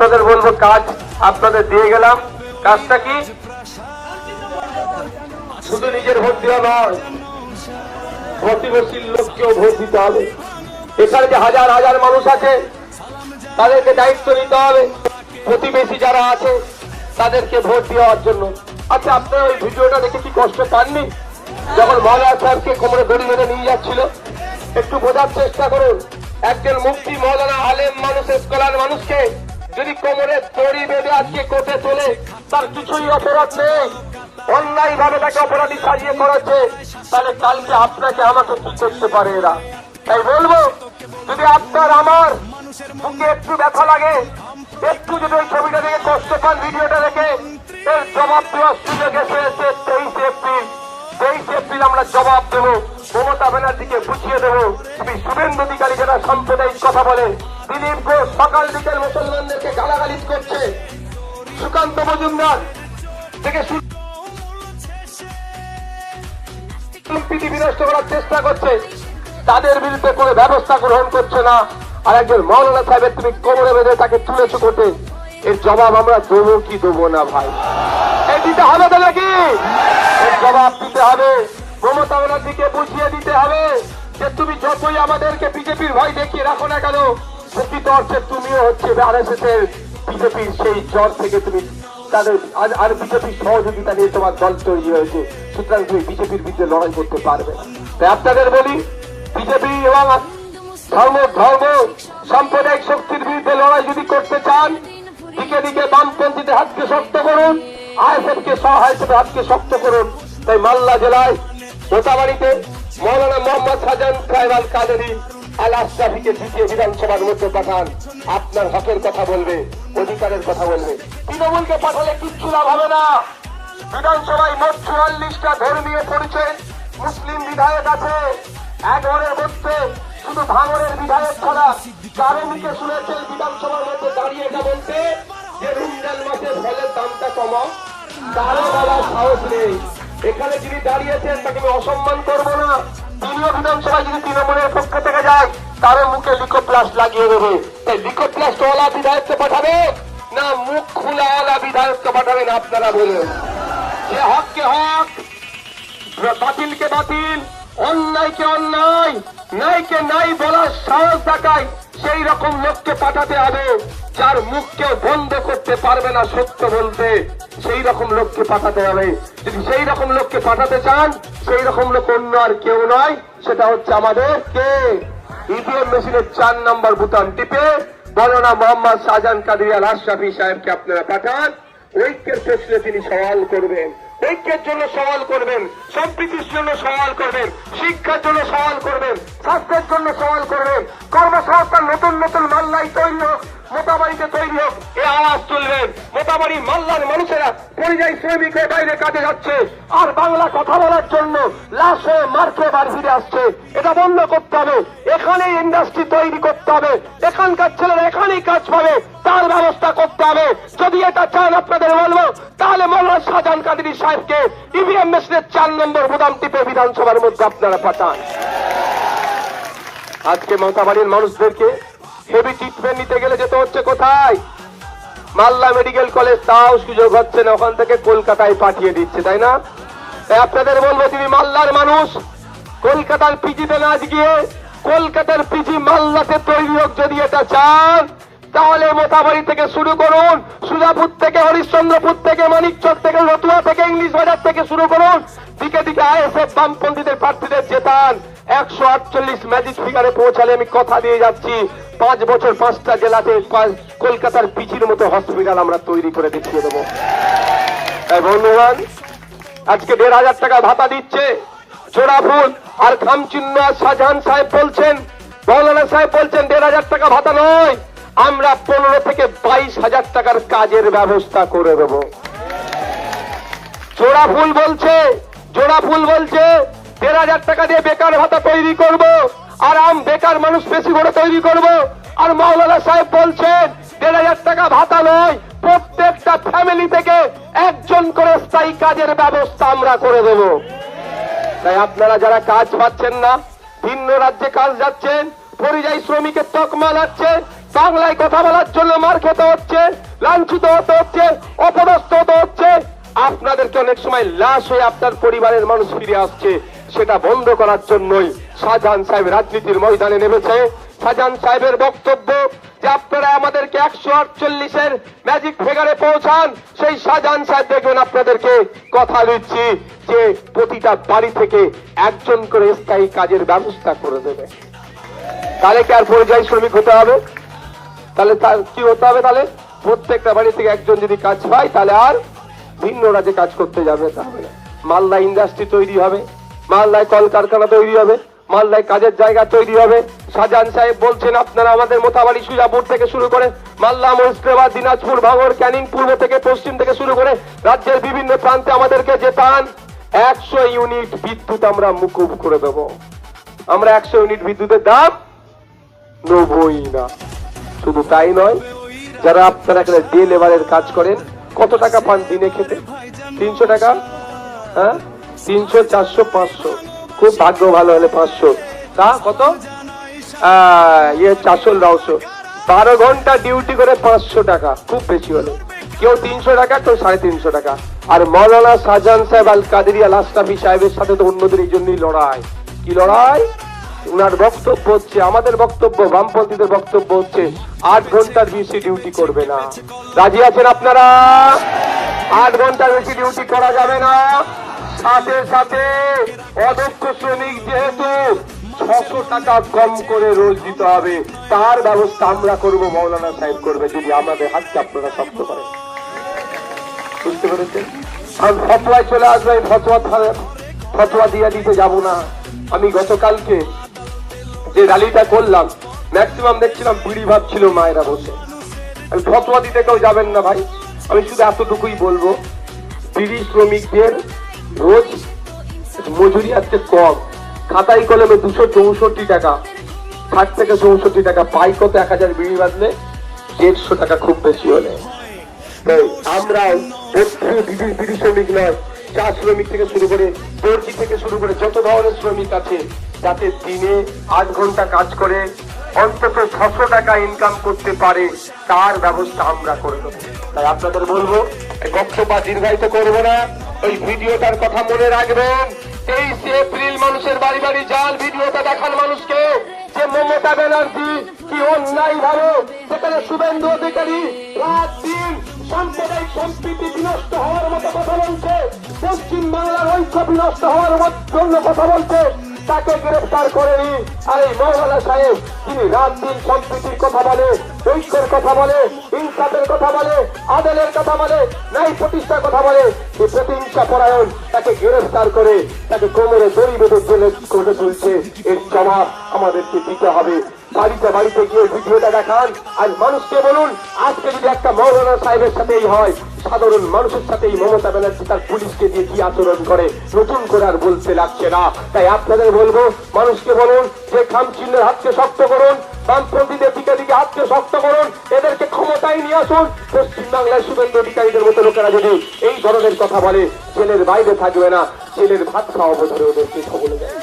আপনাদের বলবো কাজ আপনাদের দিয়ে গেলাম। কাজটা কি? শুধু নিজের ভোট দেওয়া নয়, প্রতিবেশীর লোককেও ভোট দিতে হবে। এখানে যে হাজার হাজার মানুষ আছে তাদেরকে দায়িত্ব নিতে হবে, প্রতিবেশী যারা আছে তাদেরকে ভোট দেওয়ার জন্য। আচ্ছা, আপনারা ওই ভিডিওটা দেখে কি কষ্ট পাননি? যখন মৌলানা সাহেবকে কোমরে দড়ি বেঁধে নিয়ে যাচ্ছিল, একটু বোঝার চেষ্টা করুন। একজন মুফতি মৌলানা আলেম মানুষ, স্কলার মানুষকে যদি কোমরে দড়ি বেঁধে আজকে কোর্টে চলে, তার কিছুই অপরাধ নেই, অন্যায় ভাবে তাকে অপরাধী সাজিয়ে করেছে, তাহলে কালকে আপনাকে আমাকে কি করতে পারে এরা? তাই বলবো, যদি আপনার আমার বুকে একটু ব্যথা লাগে, একটু যদি ওই ছবিটা দেখে কষ্ট পান, ভিডিওটা দেখে, এর জবাব দেওয়ার সুযোগ এসে 23 এপ্রিল আমরা জবাব দেবো। মমতা ব্যানার্জিকে বুঝিয়ে দেবো তুমি শুভেন্দু অধিকারী যারা সাম্প্রদায়িক কথা বলে, দিলীপ ঘোষ সকাল বিকেল মুসলমানদেরকে গালাগালিজ করছে, সুকান্ত মজুমদার থেকে সম্প্রীতি বিনষ্ট করার চেষ্টা করছে, তাদের বিরুদ্ধে কোনো ব্যবস্থা গ্রহণ করছে না। আর একজন মৌলানা সাহেবের তুমি কোমরে বেঁধে তাকে তুলেছো কোর্টে, এর জবাব আমরা দেবো কি দেবো না ভাই? এই দিতে হবে তো নাকি? এর জবাব দিতে হবে। মমতা ব্যানার্জিকে বুঝিয়ে দিতে হবে যে তুমি যতই আমাদেরকে বিজেপির ভয় দেখিয়ে রাখো না কেন, প্রকৃত অর্থে তুমিও হচ্ছে RSS এর বিজেপির সেই জ্বর থেকে তুমি তাদের আর বিজেপির সহযোগিতা নিয়ে তোমার দল তৈরি হয়েছে, সুতরাং তুমি বিজেপির বিরুদ্ধে লড়াই করতে পারবে না। তাই আপনাদের বলি, বিজেপি এবং ধর্ম সাম্প্রদায়িক শক্তির বিরুদ্ধে লড়াই যদি করতে চান, দিকে দিকে বামপন্থীদের হাতকে শক্ত করুন, ISF কে সহায় হিসেবে হাতকে শক্ত করুন। তাই মালদা জেলায় মোতাবাড়িতে মৌলানা মোহাম্মদ শাহজাহান সাহেব আল কাদেরী আল আশরাফিকে জিতিয়ে বিধানসভার মধ্যে পাঠান। আপনার হকের কথা বলবে, অধিকারের কথা বলবে। তৃণমূলকে পাঠালে কিচ্ছু লাভ হবে না। বিধানসভায় মোট 44টা ধর্মীয় পরিচয় মুসলিম বিধায়ক আছে। 11-এর মধ্যে শুধু ভাঙড়ের বিধায়ক ছাড়া কারো মুখে শুনেছে বিধানসভার মধ্যে দাঁড়িয়ে এটা বলতে যে রমজান মাসে ফলের দামটা কমাও? কারো বলার সাহস নেই। এখানে যিনি দাঁড়িয়েছেন তাকে আমি অসম্মান করবো না। তিনিও বিধানসভায় যদি তৃণমূলের পক্ষ থেকে যায়, তারও মুখে লিকোপ্লাস্ট লাগিয়ে দেবে। তাই লিকোপ্লাস্ট ওয়ালা বিধায়ককে পাঠাবে না মুখ খোলাওয়ালা বিধায়ককে পাঠাবেন? আপনারা বলুন। যে হককে হক, বাতিলকে বাতিল, অন্যায়কে অন্যায়, ন্যায়কে নাই বলার সাহস দেখায় সেই রকম লোককে পাঠাতে হবে, যার মুখকে বন্ধ করতে পারবে না সত্য বলতে, সেই রকম লোককে পাঠাতে হবে। যদি সেই রকম লোককে পাঠাতে চান, সেই রকম লোক অন্য আর কেউ নয়, সেটা হচ্ছে আমাদের কে EVM মেশিনের 4 নম্বর বুতাম টিপে মৌলানা মোহাম্মদ শাহজাহান কাদেরী আল আশরাফি সাহেবকে আপনারা পাঠান। ঐক্যের প্রশ্নে তিনি সওয়াল করবেন, ঐক্যের জন্য সওয়াল করবেন, সম্প্রীতির জন্য সওয়াল করবেন, শিক্ষার জন্য সওয়াল করবেন, স্বাস্থ্যের জন্য সওয়াল করবেন, কর্মসংস্থান নতুন নতুন মাল্লাই তৈরি হোক, মোতাবাড়িতে তৈরি হোক, এ আওয়াজ তুলবেন। মোতাবাড়ি মাল্লার মানুষেরা পরিযায়ী শ্রমিক হয়ে বাইরে কাজে যাচ্ছে আর বাংলা কথা বলার জন্য লাশ হয়ে মার্কে বাড়ি ফিরে আসছে, এটা বন্ধ করতে হবে। এখানে ইন্ডাস্ট্রি তৈরি করতে হবে, এখানকার ছেলেরা এখানেই কাজ পাবে, তার ব্যবস্থা করতে হবে। যদি এটা চান আপনাদের বলবো, তাহলে মৌলানা শাহজাহান কাদেরী সাহেবকে EVM মেশিনের 4 নম্বর বুতাম টিপে বিধানসভার মধ্যে আপনারা পাঠান। আজকে মোতাবাড়ির মানুষদেরকে হেভি ট্রিটমেন্ট নিতে গেলে যেতে হচ্ছে কোথায়? মালদা মেডিকেল কলেজ, তাও সুযোগ হচ্ছে না, ওখান থেকে কলকাতায় পাঠিয়ে দিচ্ছে, তাই না? তাই আপনাদের বলবো, তিনি মালদার মানুষ, কলকাতার পিজিতে না গিয়ে কলকাতার পিজি মালদাতে তৈরি হোক। যদি এটা চান, তাহলে মোতাবাড়ি থেকে শুরু করুন, সুজাপুর থেকে, হরিশ্চন্দ্রপুর থেকে, মানিকচক থেকে, রতুয়া থেকে, ইংলিশ বাজার থেকে শুরু করুন। দিকে দিকে ISF বামপন্থীদের প্রার্থীদের জেতান। 148 ম্যাজিক ফিগারে পৌঁছালে আমি কথা দিয়ে যাচ্ছি, 5 বছর 5টা জেলাতে কলকাতার পিচির মতো হসপিটাল আমরা তৈরি করে দেখিয়ে দেবো। তাই বন্ধুগণ, আজকে 1,500 টাকা ভাতা দিচ্ছে জোড়াফুল আর খামচিহ্ন। শাহজাহান সাহেব বলছেন, মৌলানা সাহেব বলছেন 1,500 টাকা ভাতা নয়, আমরা 15 থেকে 22,000 টাকার কাজের ব্যবস্থা করে দেব। জোড়াফুল বলছে 1,500 টাকা দিয়ে বেকার ভাতা তৈরি করব, আর বেকার মানুষ বেশি করে তৈরি করব। আর মৌলানা সাহেব বলছেন 1,500 টাকা ভাতা নয়, প্রত্যেকটা ফ্যামিলি থেকে একজন করে স্থায়ী কাজের ব্যবস্থা আমরা করে দেব। তাই আপনারা যারা কাজ পাচ্ছেন না, ভিন্ন রাজ্যে কাজ যাচ্ছেন, পরিযায়ী শ্রমিকের তকমা লাগছে, বাংলায় কথা বলার জন্য মার খেতে হচ্ছে, লাঞ্ছিত হতে হচ্ছে, অপদস্থ হতে হচ্ছে। আপনাদেরকে অনেক সময় লাশ হয়ে আপনার পরিবারের মানুষ ফিরে আসছে, সেটা বন্ধ করার জন্যই শাহজাহান সাহেব রাজনীতির ময়দানে নেমেছে। শাহজাহান সাহেবের বক্তব্য যে আপনারা আমাদেরকে 148-এর ম্যাজিক ফিগারে পৌঁছান, সেই শাহজাহান সাহেব দেখবেন আপনাদেরকে কথা দিচ্ছি যে প্রতিটা বাড়ি থেকে একজন করে স্থায়ী কাজের ব্যবস্থা করে দেবে। তাহলে কি আর পরিযায়ী শ্রমিক হতে হবে? তাহলে তার কি হতে হবে? তাহলে প্রত্যেকটা বাড়ি থেকে একজন যদি কাজ পায়, তাহলে আর ভিন্ন রাজ্যে কাজ করতে যাবে তাহলে মালদা ইন্ডাস্ট্রি তৈরি হবে, মালদায় কলকারখানা তৈরি হবে, মালদায় কাজের জায়গা তৈরি হবে। শাহজাহান সাহেব বলছেন আপনারা আমাদের মোথাবাড়ি সুজাপুর থেকে শুরু করে মালদা, মুর্শিদাবাদ, দিনাজপুর, ভাঙড়, ক্যানিং, পূর্ব থেকে পশ্চিম থেকে শুরু করে রাজ্যের বিভিন্ন প্রান্তে আমাদেরকে যে পান 100 ইউনিট বিদ্যুৎ আমরা মুকুব করে দেব। আমরা 100 ইউনিট বিদ্যুতের দাম নেবই না। শুধু তাই নয়, যারা আপনারা এখানে ডে লেবারের কাজ করেন, কত টাকা পান দিনে খেতে? 300 টাকা। হ্যাঁ, 300, 400, 500, খুব ভাগ্য ভালো হলে 500। তা কত? 400 900, 12 ঘন্টা ডিউটি করে 500 টাকা, খুব বেশি হলে। কেউ 300 টাকা, কেউ 350 টাকা। আর মৌলানা শাহজাহান সাহেব আল কাদেরিয়া লাস্টাফি সাহেবের সাথে তো অন্যদের এই জন্যই লড়াই। কি লড়াই? উনার বক্তব্য হচ্ছে, আমাদের বক্তব্য, বামপন্থীদের বক্তব্য হচ্ছে 8 ঘন্টার বেশি ডিউটি করবে না। রাজি আছেন আপনারা? 8 ঘন্টার বেশি ডিউটি করা যাবে না। সাথে সাথে অদক্ষ শ্রমিক যেহেতু 600 টাকা কম করে রোজ দিতে হবে, তার ব্যবস্থা আমরা করব, মৌলানা সাহেব করবে, যদি আমাদের হাতকে আপনারা শক্ত করেন। বুঝতে পেরেছেন? আমি ফতোয়ায় চলে আসবো, ফতোয়া দিয়ে দিতে যাব না। আমি গতকালকে যে র্যালিটা করলাম, ম্যাক্সিমাম দেখছিলাম বিড়ি ভাবছিল মায়েরা বসে। আমি ফতোয়া দিতে কেউ যাবেন না ভাই, আমি শুধু এতটুকুই বলবো, বিড়ি শ্রমিকদের রোজ মজুরি আজকে কম। খাতাই কলমে 264 টাকা, 60 থেকে 64 টাকা পাই। কত? 1000 বিড়ি বাঁধলে 150 টাকা, খুব বেশি হলে। আমরা বিড়ি শ্রমিক নয়, চা শ্রমিক থেকে শুরু করে, দর্জি থেকে শুরু করে যত ধরনের শ্রমিক আছে, যাতে দিনে 8 ঘন্টা কাজ করে অন্তত 600 টাকা ইনকাম করতে পারে, তার ব্যবস্থা আমরা করে দেবো। তাই আপনাদের বলবো, বক্তব্য দীর্ঘায়িত করবো না, ওই ভিডিওটার কথা মনে রাখবেন। 23 এপ্রিল মানুষের বাড়ি বাড়ি যান, ভিডিওটা দেখান মানুষকে যে মমতা ব্যানার্জি কি অন্যায় ভাবে সেখানে শুভেন্দু অধিকারী রাত দিন সাম্প্রদায়িক সম্প্রীতি বিনষ্ট হওয়ার মতো কথা বলছে, পশ্চিম বাংলার ঐক্য বিনষ্ট হওয়ার জন্য কথা বলছে, তাকে গ্রেফতার করেনি। আর এই মৌলানা সাহেব, তিনি রাত দিন সম্প্রীতির কথা বলে, ঐক্যের কথা বলে, ইনসাফের কথা বলে, আদালের কথা বলে, ন্যায় প্রতিষ্ঠার কথা বলে, এই প্রতিহিংসা পরায়ণ তাকে গ্রেফতার করে তাকে কোমরে দড়ি বেঁধে জেলে করে তুলছে। এর জবাব আমাদেরকে দিতে হবে। বাড়িতে বাড়িতে গিয়ে ভিডিওটা দেখান, আর মানুষকে বলুন, আজকে যদি একটা মৌলানা সাহেবের সাথেই হয়, সাধারণ মানুষের সাথেই মমতা ব্যানার্জি তার পুলিশকে দিয়ে কি আচরণ করে, নতুন করে আর বলতে লাগছে না। তাই আপনাদের বলবো, মানুষকে বলুন যে খামচিহ্নের হাতকে শক্ত করুন, বামপন্থীদের দিকে দিকে হাতকে শক্ত করুন, এদেরকে ক্ষমতায় নিয়ে আসুন। পশ্চিম বাংলায় শুভেন্দু অধিকারীদের মতো লোকেরা যদি এই ধরনের কথা বলে, জেলের বাইরে থাকবে না, জেলের ভাত খাওয়াবো ধরে ওদেরকে খবরে যায়।